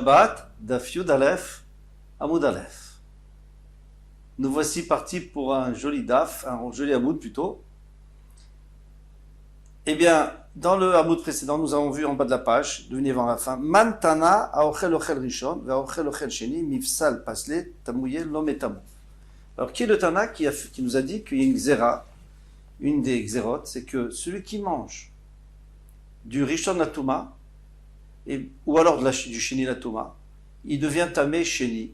Shabbat, Daf Yud Aleph, Amud Aleph. Nous voici partis pour un joli daf, un joli Amud plutôt. Eh bien, dans le Amud précédent, nous avons vu en bas de la page, devenez avant la fin, Man Tana Aochel Ochel Rishon, Ve'Ochel Ochel Sheni, Mifsal Pasle, Tamouye Lometamu. Alors, qui est le Tana qui nous a dit qu'il y a une xéra, une des xérotes, c'est que celui qui mange du Rishon Latuma, ou alors du Sheni Latuma, il devient Tamé Sheni.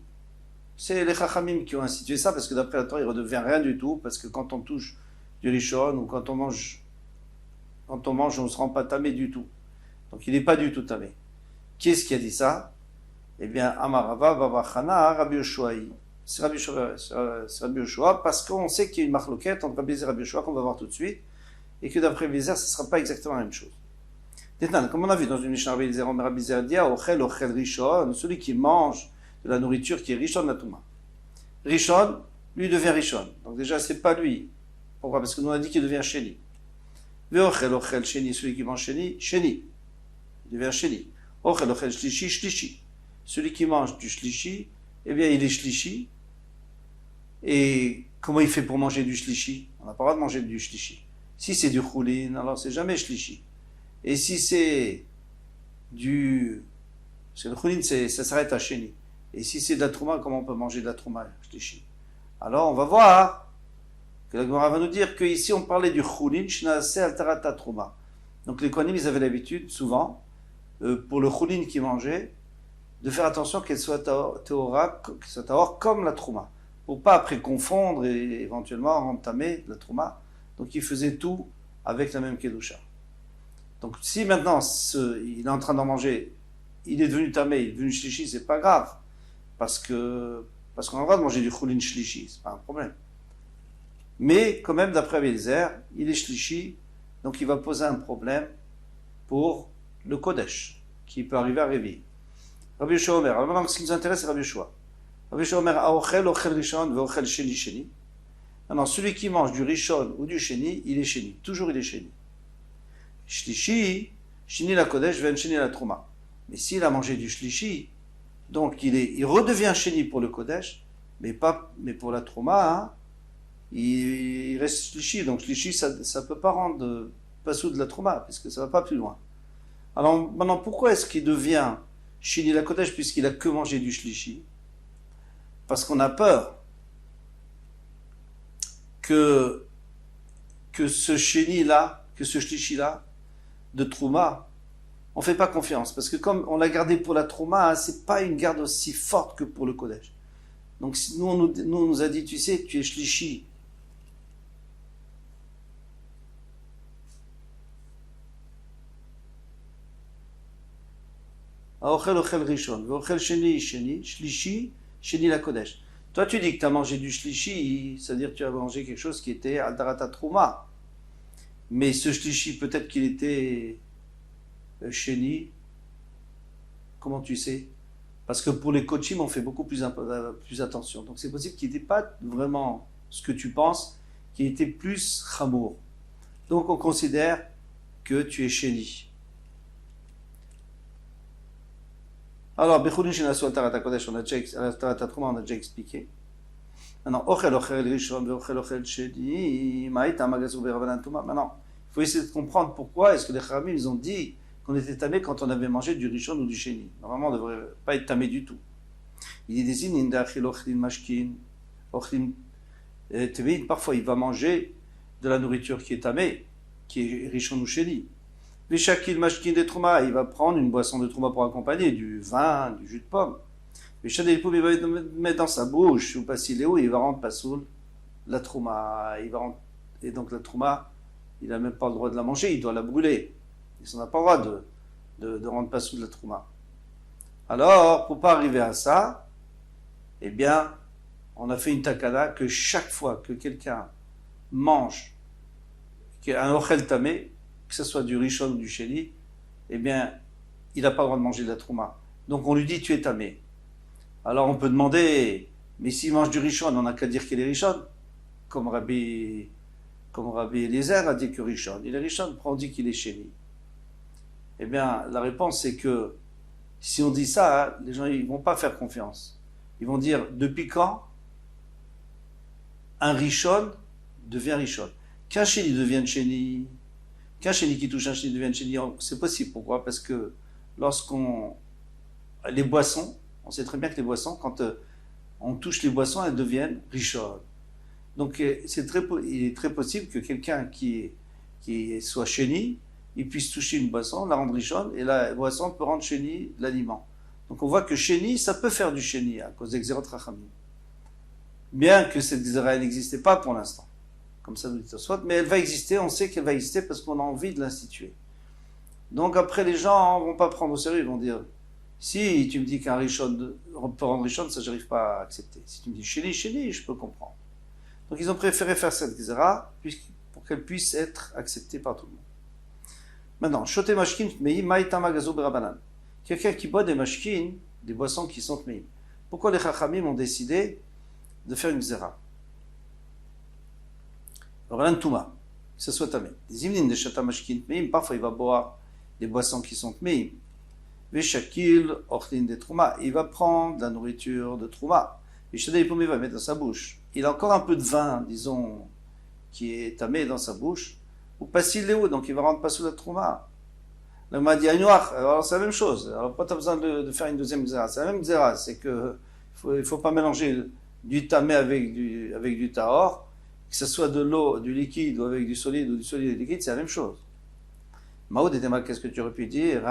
C'est les Chachamim qui ont institué ça, parce que d'après la Torah, il ne redevient rien du tout, parce que quand on touche du Rishon, ou quand on mange, on ne se rend pas Tamé du tout. Donc il n'est pas du tout Tamé. Qui est-ce qui a dit ça? Eh bien, Amarava, Babachana, Rabbi Yoshuaï. C'est Rabbi Yoshua, parce qu'on sait qu'il y a une marloquette entre Rabbi Yezer et Rabbi Yoshua, qu'on va voir tout de suite, et que d'après Rabbi Yezer, ce ne sera pas exactement la même chose. Comme on a vu dans une Mishnah, Rabbi Yezer dit, Ochel Rishon, celui qui mange de la nourriture qui est Rishon Latuma. Rishon, lui devient Rishon. Donc déjà, c'est pas lui. Pourquoi? Parce que nous on a dit qu'il devient Sheni. Ochel Sheni, celui qui mange Sheni, Sheni. Il devient Sheni. Ochel Shlishi, Shlishi. Celui qui mange du Shlishi, eh bien, il est Shlishi. Et comment il fait pour manger du Shlishi? On n'a pas le droit de manger du Shlishi. Si c'est du Choulin, alors c'est jamais Shlishi. Et si c'est du... Parce que le Choulin, ça s'arrête à Sheni. Et si c'est de la Trouma, comment on peut manger de la Trouma, Shlishi? Alors, on va voir que la Gemara va nous dire qu'ici, on parlait du Choulin, Shnase Altarata Trouma. Donc, les Kohanim, ils avaient l'habitude, souvent, pour le Choulin qu'ils mangeaient, de faire attention qu'elle soit théora, comme la Trouma. Pour pas après confondre et éventuellement entamer la Trouma. Donc, ils faisaient tout avec la même Kedusha. Donc, si maintenant, il est en train d'en manger, il est devenu tamé, il est devenu shlishi, c'est pas grave. Parce qu'on a le droit de manger du choulin shlishi, c'est pas un problème. Mais, quand même, d'après Rabbi Yezer, il est shlishi, donc il va poser un problème pour le Kodesh, qui peut arriver à réveiller. Rabbi Yoshua Omer, alors maintenant, ce qui nous intéresse, c'est Rabbi Yoshua. Rabbi Yoshua Omer, Aochel, Ochel Rishon, Ve'Ochel Sheni, Sheni. Maintenant, celui qui mange du Rishon ou du Sheni, il est Sheni. Toujours il est Sheni. Shlishi, Sheni la Kodesh, Ven Sheni la Trouma. Mais s'il a mangé du Shlishi, donc il redevient Sheni pour le Kodesh, mais pour la Trouma, hein, il reste Shlishi. Donc Shlishi, ça ne peut pas rendre Passou de la Trouma, puisque ça ne va pas plus loin. Alors maintenant, pourquoi est-ce qu'il devient Sheni la Kodesh, puisqu'il a que mangé du Shlishi? Parce qu'on a peur que ce Sheni-là, que ce Shlishi-là, de Trouma, on ne fait pas confiance, parce que comme on l'a gardé pour la Trouma, hein, c'est pas une garde aussi forte que pour le Kodesh. Donc nous, on nous a dit, tu sais, tu es Shlishi. Ochel Ochel Rishon, Ochel Sheni Sheni, Shlishi, Sheni la Kodesh. Toi tu dis que tu as mangé du Shlishi, c'est-à-dire que tu as mangé quelque chose qui était Aldarata Trouma. Mais ce Shlishi, peut-être qu'il était Sheni. Comment tu sais? Parce que pour les coachim, on fait beaucoup plus attention. Donc c'est possible qu'il n'était pas vraiment ce que tu penses, qu'il était plus chamour. Donc on considère que tu es Sheni. Alors, Bechulin Shenasu Altarata Kodesh, on a déjà expliqué. Maintenant, Ochel Ochel Rishon, Ochel Ochel Sheni, Maïta Magazou Berabanan Touma. Maintenant, il faut essayer de comprendre pourquoi est-ce que les Chachamim, ils ont dit qu'on était tamé quand on avait mangé du Rishon ou du Sheni. Normalement, on ne devrait pas être tamé du tout. Il désigne Indachil Ochlin Mashkin, Ochlin Tevin. Parfois, il va manger de la nourriture qui est tamée, qui est Rishon ou Sheni. Vishakil Mashkin de Trouma, il va prendre une boisson de Trouma pour accompagner, du vin, du jus de pomme. Vishadil Poum, il va mettre dans sa bouche, ou pas s'il est où, il va rendre Passoul la Trouma. Et donc la Trouma, il n'a même pas le droit de la manger, il doit la brûler. Il n'a pas le droit de rendre Passoul la Trouma. Alors, pour ne pas arriver à ça, eh bien, on a fait une takada que chaque fois que quelqu'un mange un ochel tamé, que ce soit du Rishon ou du Sheni, eh bien, il n'a pas le droit de manger de la Trouma. Donc on lui dit, tu es tamé. Alors on peut demander, mais s'il mange du Rishon, on n'a qu'à dire qu'il est Rishon. Comme Rabbi Eliezer a dit que Rishon. Il est Rishon, on dit qu'il est Sheni. Eh bien, la réponse c'est que Si on dit ça, hein, les gens ils vont pas faire confiance. Ils vont dire, depuis quand un Rishon devient Rishon? Qu'un Chéni devienne Chéni, qu'un Chéni qui touche un Chéni devienne Chéni, c'est possible. Pourquoi? Parce que lorsqu'on... Les boissons, on sait très bien que les boissons, quand on touche les boissons, elles deviennent Rishon. Donc il est très possible que quelqu'un qui soit Chéni, il puisse toucher une boisson, la rendre Rishon, et la boisson peut rendre Chéni l'aliment. Donc on voit que Chéni, ça peut faire du Chéni à cause d'Exerot Rachamim. Bien que cette Xéra n'existait pas pour l'instant, comme ça nous dit soit, mais elle va exister, on sait qu'elle va exister parce qu'on a envie de l'instituer. Donc après les gens ne vont pas prendre au sérieux, ils vont dire, si tu me dis qu'un Rishon peut rendre Rishon, ça j'arrive pas à accepter. Si tu me dis Chéni, je peux comprendre. Donc ils ont préféré faire cette Xéra pour qu'elle puisse être acceptée par tout le monde. Maintenant, Shote Mashkin Tmeim Maïta Magazo Berabanan. Quelqu'un qui boit des mashkin, des boissons qui sont Tmeim. Pourquoi les Chachamim ont décidé de faire une Xéra? Rabanan Touma, que ce soit Tamé. Des Imnin de Shata Mashkin Tmeim, parfois il va boire des boissons qui sont Tmeim. Veshakil Ochlin de Trouma, il va prendre de la nourriture de Trouma. Veshadei Poum, il va mettre dans sa bouche. Il a encore un peu de vin, disons, qui est tamé dans sa bouche. Ou Passil Léo, donc il va rendre Passil la Trouma. Le Madi Noir, alors c'est la même chose. Alors pas besoin de faire une deuxième Xéra. C'est la même Xéra, c'est que il faut pas mélanger du tamé avec du tahor, que ce soit de l'eau, du liquide, ou avec du solide, ou du solide et du liquide, c'est la même chose. Maoud et Tema, qu'est-ce que tu aurais pu dire?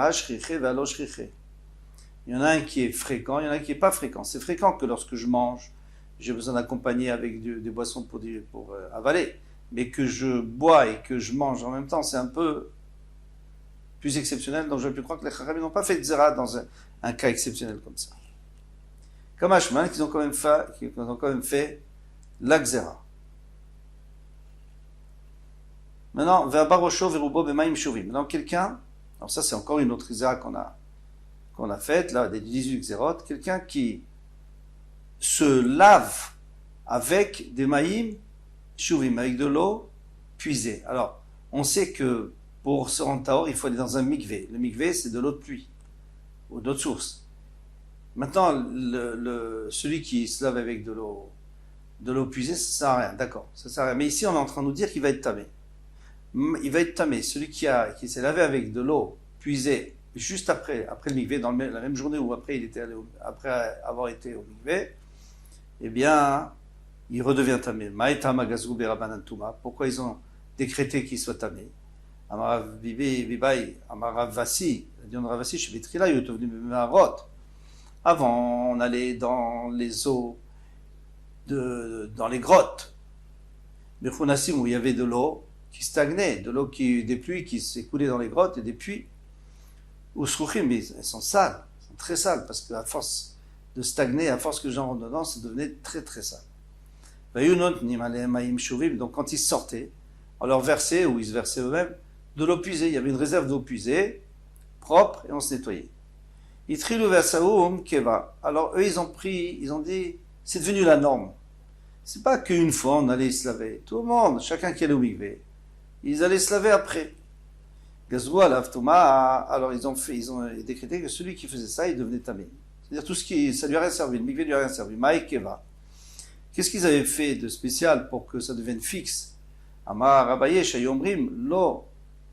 Il y en a un qui est fréquent, il y en a un qui n'est pas fréquent. C'est fréquent que lorsque je mange, j'ai besoin d'accompagner avec des boissons pour avaler. Mais que je bois et que je mange en même temps, c'est un peu plus exceptionnel. Donc je peux croire que les Chachamim n'ont pas fait de Zera dans un cas exceptionnel comme ça. Comme Hashman, qu'ils ont quand même fait la Xéra. Maintenant, Verbarosho Verubo Bemaim Shuvim. Maintenant, quelqu'un, alors ça c'est encore une autre Xéra qu'on a faite, là, des 18 Xérot, quelqu'un qui se lave avec des maïm Shuvim, avec de l'eau puisée. Alors, on sait que pour se rendre tahor, il faut aller dans un mikvé. Le mikvé, c'est de l'eau de pluie, ou d'autres sources. Maintenant, celui qui se lave avec de l'eau puisée, ça sert à rien, d'accord, ça sert à rien. Mais ici, on est en train de nous dire qu'il va être tamé. Il va être tamé. Celui qui s'est lavé avec de l'eau puisée, juste après le mikvé, dans la même journée où après après avoir été au mikvé, eh bien, il redevient tamé. Maïta magazou berabanan touma. Pourquoi ils ont décrété qu'il soit tamé? Amarav Bibai, Amarav Vassi, Dion Ravassi, chez Vitrila, il est devenu Marot. Avant, on allait dans les eaux, dans les grottes, Birchunassim, où il y avait de l'eau qui stagnait, des pluies qui s'écoulaient dans les grottes et des puits. Ou Srouchim, elles sont sales, elles sont très sales, parce qu'à force de stagner, à force que les gens rentrent dedans, ça devenait très très sale. Donc quand ils sortaient, on leur versait, ou ils se versaient eux-mêmes, de l'eau puisée. Il y avait une réserve d'eau puisée, propre, et on se nettoyait. Alors eux, ils ont dit, c'est devenu la norme. C'est pas qu'une fois on allait se laver. Tout le monde, chacun qui allait au mikvé, ils allaient se laver après. Alors ils ont décrété que celui qui faisait ça, il devenait tamé. C'est-à-dire tout ça lui a rien servi, le mikvé lui a rien servi. Maïkeva. Qu'est-ce qu'ils avaient fait de spécial pour que ça devienne fixe? Amar Rabaye, Shayomrim, Lo,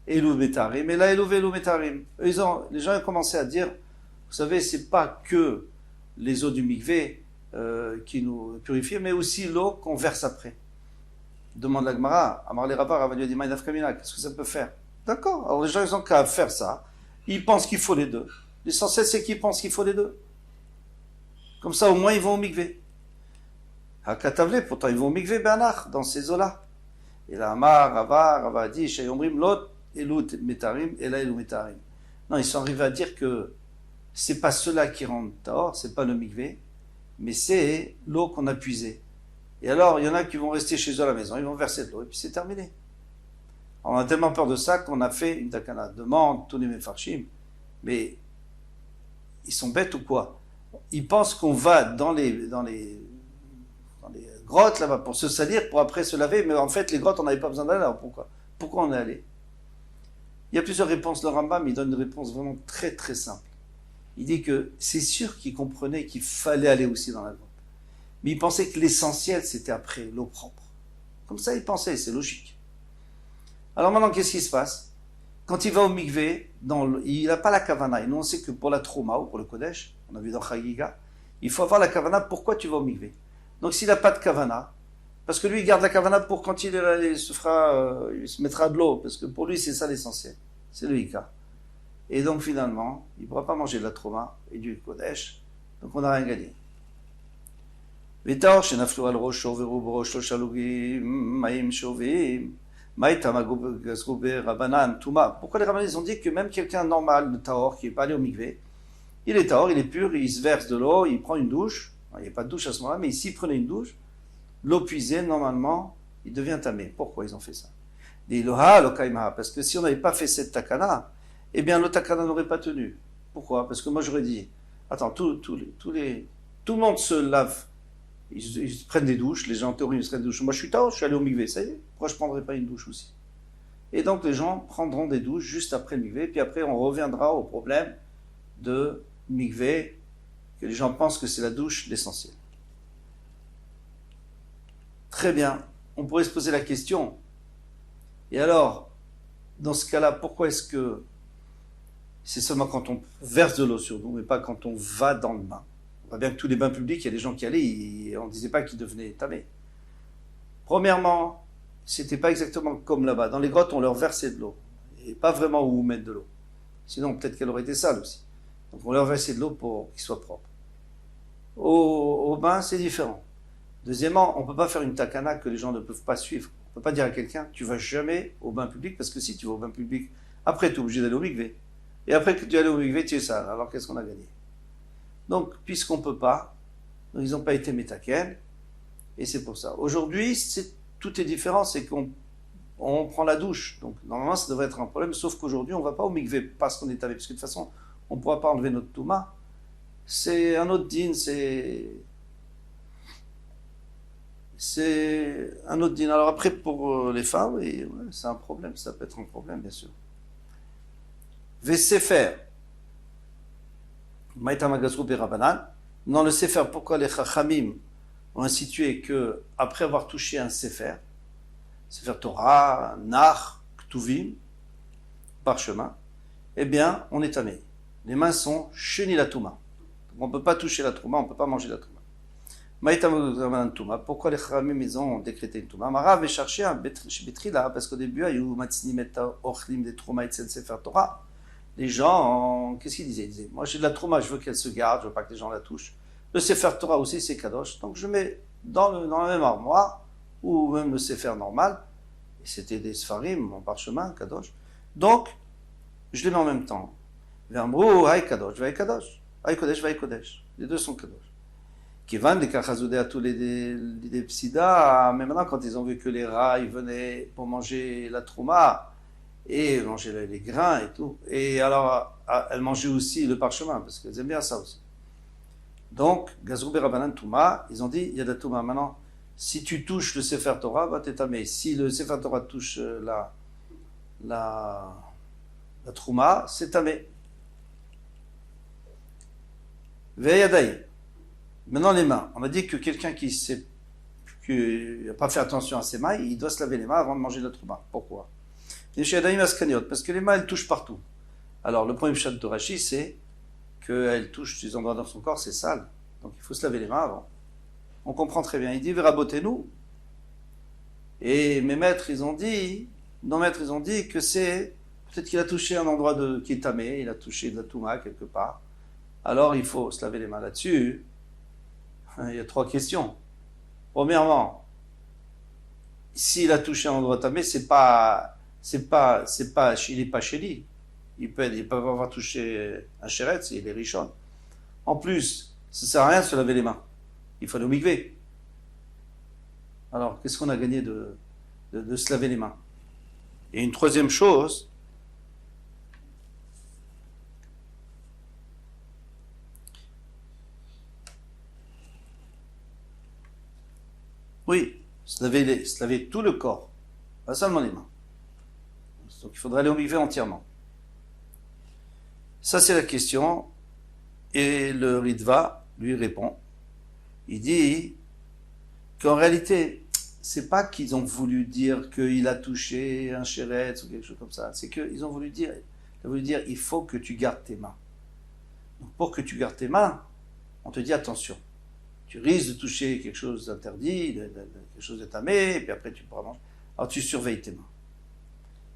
Elu Metarim, et là Elu Velu Metarim. Les gens ont commencé à dire, vous savez, c'est pas que les eaux du mikvé qui nous purifient, mais aussi l'eau qu'on verse après. Demande la Gemara, Amar les Rabbar, Rabbi Dimaï Nafkamina, qu'est-ce que ça peut faire? D'accord, alors les gens ils ont qu'à faire ça, ils pensent qu'il faut les deux. L'essentiel c'est qu'ils pensent qu'il faut les deux. Comme ça au moins ils vont au mikvé. Hakatavle, pourtant ils vont au mikvé Bernard, dans ces eaux-là. Et là, Amar, Rava dit, Shayomrim Lot, Elu Metarim, et là Elu Metarim. Non, ils sont arrivés à dire que c'est pas ceux-là qui rendent tahor, c'est pas le mikvé, mais c'est l'eau qu'on a puisée. Et alors, il y en a qui vont rester chez eux à la maison, ils vont verser de l'eau, et puis c'est terminé. Alors, on a tellement peur de ça qu'on a fait une takana. Demande tous les mefarshim, mais ils sont bêtes ou quoi? Ils pensent qu'on va dans les grottes là-bas pour se salir, pour après se laver, mais en fait, les grottes, on n'avait pas besoin d'aller, alors pourquoi on est allé? Il y a plusieurs réponses. Le Rambam, il donne une réponse vraiment très très simple. Il dit que c'est sûr qu'il comprenait qu'il fallait aller aussi dans la grotte. Mais il pensait que l'essentiel, c'était après, l'eau propre. Comme ça, il pensait, c'est logique. Alors maintenant, qu'est-ce qui se passe? Quand il va au mikvé, il n'a pas la kavana. Et nous, on sait que pour la trouma ou pour le kodesh, on a vu dans Chagiga, il faut avoir la kavana. Pourquoi tu vas au mikvé? Donc s'il n'a pas de kavana, parce que lui, il garde la kavana pour quand il se mettra de l'eau, parce que pour lui, c'est ça l'essentiel. C'est le hika. Et donc finalement, il ne pourra pas manger de la trouma et du kodesh. Donc on n'a rien gagné. Pourquoi les rabbins ont dit que même quelqu'un normal, de Tahor, qui n'est pas allé au mikvé, il est Tahor, il est pur, il se verse de l'eau, il prend une douche. Il n'y a pas de douche à ce moment-là, mais s'il prenait une douche, l'eau puisée, normalement, il devient tamé. Pourquoi ils ont fait ça? Parce que si on n'avait pas fait cette takana, eh bien le takana n'aurait pas tenu. Pourquoi? Parce que moi j'aurais dit, attends, tout le monde se lave. Ils prennent des douches, les gens en théorie ils se prennent des douches. Moi je suis tard, je suis allé au mikvé, ça y est, pourquoi je ne prendrais pas une douche aussi? Et donc les gens prendront des douches juste après le mikvé, puis après on reviendra au problème de mikvé, que les gens pensent que c'est la douche l'essentiel. Très bien, on pourrait se poser la question, et alors, dans ce cas-là, pourquoi est-ce que c'est seulement quand on verse de l'eau sur nous, mais pas quand on va dans le bain? On voit bien que tous les bains publics, il y a des gens qui allaient, on ne disait pas qu'ils devenaient tamés. Premièrement, c'était pas exactement comme là-bas. Dans les grottes, on leur versait de l'eau. Et pas vraiment où mettre de l'eau. Sinon, peut-être qu'elle aurait été sale aussi. Donc on leur versait de l'eau pour qu'ils soient propres. Au bain, c'est différent. Deuxièmement, on ne peut pas faire une takana que les gens ne peuvent pas suivre. On ne peut pas dire à quelqu'un, tu vas jamais au bain public, parce que si tu vas au bain public, après tu es obligé d'aller au mikvé. Et après que tu es allé au mikvé, tu es sale. Alors qu'est-ce qu'on a gagné? Donc, puisqu'on ne peut pas, ils n'ont pas été métaken, et c'est pour ça. Aujourd'hui, tout est différent, c'est qu'on prend la douche. Donc, normalement, ça devrait être un problème, sauf qu'aujourd'hui, on ne va pas au mikvé parce qu'on est avec, parce que de toute façon, on ne pourra pas enlever notre touma. C'est un autre din, c'est un autre din. Alors après, pour les femmes, oui, ouais, c'est un problème, ça peut être un problème, bien sûr. Vesefer. Dans le Sefer, pourquoi les Chachamim ont institué que après avoir touché un Sefer Torah, Nach, Ktuvim, parchemin, eh bien, on est tamé. Les mains sont cheni la touma. On ne peut pas toucher la touma, on ne peut pas manger la touma. Pourquoi les Chachamim ils ont décrété une touma? Marav est cherché un bétri là, parce qu'au début, il y a eu matznim et ochlim des trouma et Sefer Torah. Les gens, qu'est-ce qu'ils disaient? Ils disaient, moi j'ai de la trouma, je veux qu'elle se garde, je veux pas que les gens la touchent. Le Sefer Torah aussi, c'est kadosh, donc je mets dans la même armoire, ou même le Sefer normal, et c'était des Sfarim, en parchemin, kadosh. Donc, je les mets en même temps. V'amrou, hay kadosh, v'hay kadosh, hay kodesh, v'hay kodesh. Les deux sont kadosh. Kivan, des kachazoudé à tous les psida, mais maintenant quand ils ont vu que les rats, ils venaient pour manger la trouma, et manger les grains et tout. Et alors, elle mangeait aussi le parchemin, parce qu'elles aiment bien ça aussi. Donc, Gazroube Rabbanan Touma, ils ont dit, il y a de la Touma. Maintenant, si tu touches le Sefer Torah, va t'étamer. Si le Sefer Torah touche la Trouma, c'est tamé. Veyadaï. Maintenant, les mains. On a dit que quelqu'un qui n'a pas fait attention à ses mains, il doit se laver les mains avant de manger la Trouma. Pourquoi? Parce que les mains, elles touchent partout. Alors, le premier chat de Rashi, c'est qu'elles touchent des endroits dans son corps, c'est sale. Donc, il faut se laver les mains avant. On comprend très bien. Il dit, rabotez-nous. Et mes maîtres, nos maîtres, ils ont dit que c'est, peut-être qu'il a touché un endroit qui est tamé, il a touché de la touma quelque part. Alors, il faut se laver les mains là-dessus. Il y a 3 questions. Premièrement, s'il a touché un endroit tamé, il n'est pas chez lui. Il peut avoir touché un chéretz, il est richon. En plus, ça ne sert à rien de se laver les mains. Il faut aller au mikvé. Alors, qu'est-ce qu'on a gagné de se laver les mains? Et une troisième chose, oui, se laver tout le corps, pas seulement les mains. Donc il faudrait aller au mikvé entièrement. Ça c'est la question. Et le Ritva lui répond, il dit qu'en réalité, c'est pas qu'ils ont voulu dire qu'il a touché un chéretz ou quelque chose comme ça, c'est qu'ils ont voulu dire, il faut que tu gardes tes mains. Donc pour que tu gardes tes mains, on te dit attention, tu risques de toucher quelque chose d'interdit, quelque chose de tamé, et puis après tu pourras manger. Alors tu surveilles tes mains.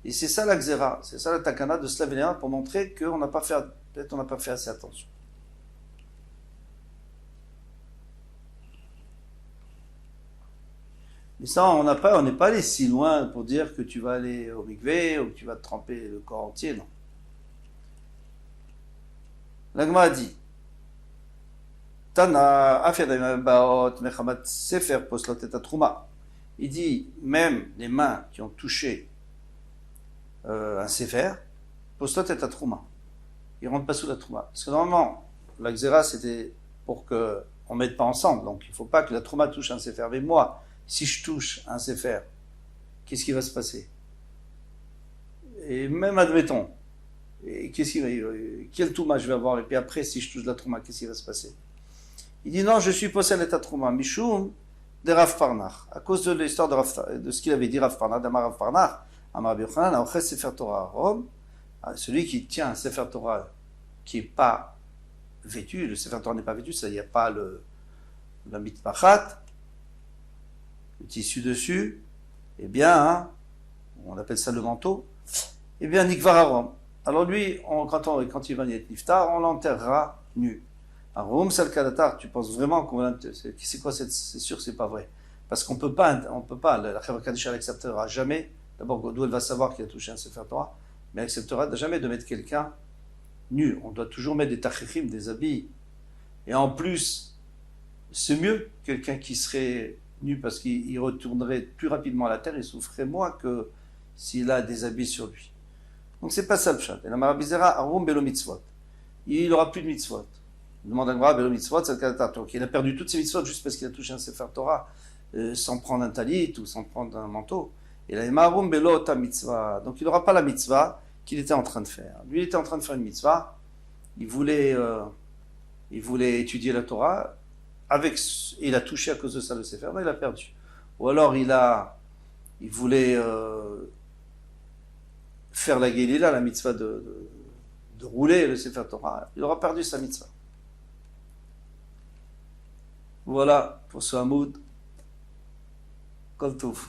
Et c'est ça la xéra, c'est ça la takana de se laver les mains pour montrer qu'on n'a pas fait, peut-être on n'a pas fait assez attention. Mais ça, on n'est pas allé si loin pour dire que tu vas aller au mikvé ou que tu vas te tremper le corps entier, non. L'agma a dit, Tana, Baot, Mechamat, Sefer, Poslot et Trouma. Il dit, même les mains qui ont touché un Sefer, Poslot et Trouma. Ils ne rentrent pas sous la Trouma. Parce que normalement, la Xéra, c'était pour qu'on ne mette pas ensemble. Donc, il ne faut pas que la Trouma touche un Sefer. Mais moi, si je touche un Sefer, qu'est-ce qui va se passer? Et même admettons, et quel Touma je vais avoir? Et puis après, si je touche la Trouma, qu'est-ce qui va se passer? Il dit non, je suis possède l'état Trouma, Mishum de Rav Parnach. À cause de l'histoire de ce qu'il avait dit Rav Parnach, d'Amar Rav Parnach, Amar Biochanan, Aochet Sefer Torah à Rome, celui qui tient un Sefer Torah qui n'est pas vêtu, le Sefer Torah n'est pas vêtu, ça, il n'y a pas la mitpachat, le tissu dessus, eh bien, on appelle ça le manteau, eh bien, Nikvar à Rome. Alors lui, quand il va y être niftar, on l'enterrera nu. À Rome, Salkadatar, tu penses vraiment qu'on va... C'est quoi, c'est sûr, c'est pas vrai. Parce qu'on peut pas, la Chevra Kadisha n'acceptera jamais, d'abord, d'où elle va savoir qu'il a touché un Sefer Torah, mais elle acceptera jamais de mettre quelqu'un nu. On doit toujours mettre des tachichim, des habits. Et en plus, c'est mieux quelqu'un qui serait nu parce qu'il retournerait plus rapidement à la terre et souffrait moins que s'il a des habits sur lui. Donc c'est pas ça le pshat. Et la marabizera arum belo mitzvot. Il aura plus de mitzvot. Il demande à Gemara belo mitzvot, c'est le cas de il a perdu toutes ses mitzvot juste parce qu'il a touché un sefer Torah sans prendre un talit ou sans prendre un manteau. Et là, arum belo ta mitzvah. Donc il n'aura pas la mitzvah qu'il était en train de faire. Lui, il était en train de faire une mitzvah. Il voulait étudier la Torah. Il a touché à cause de ça le sefer, mais il a perdu. Ou alors il voulait faire la Gelila, la mitzvah de rouler le Sefer Torah, il aura perdu sa mitzvah. Voilà pour ce Hamoud. Kol Touf.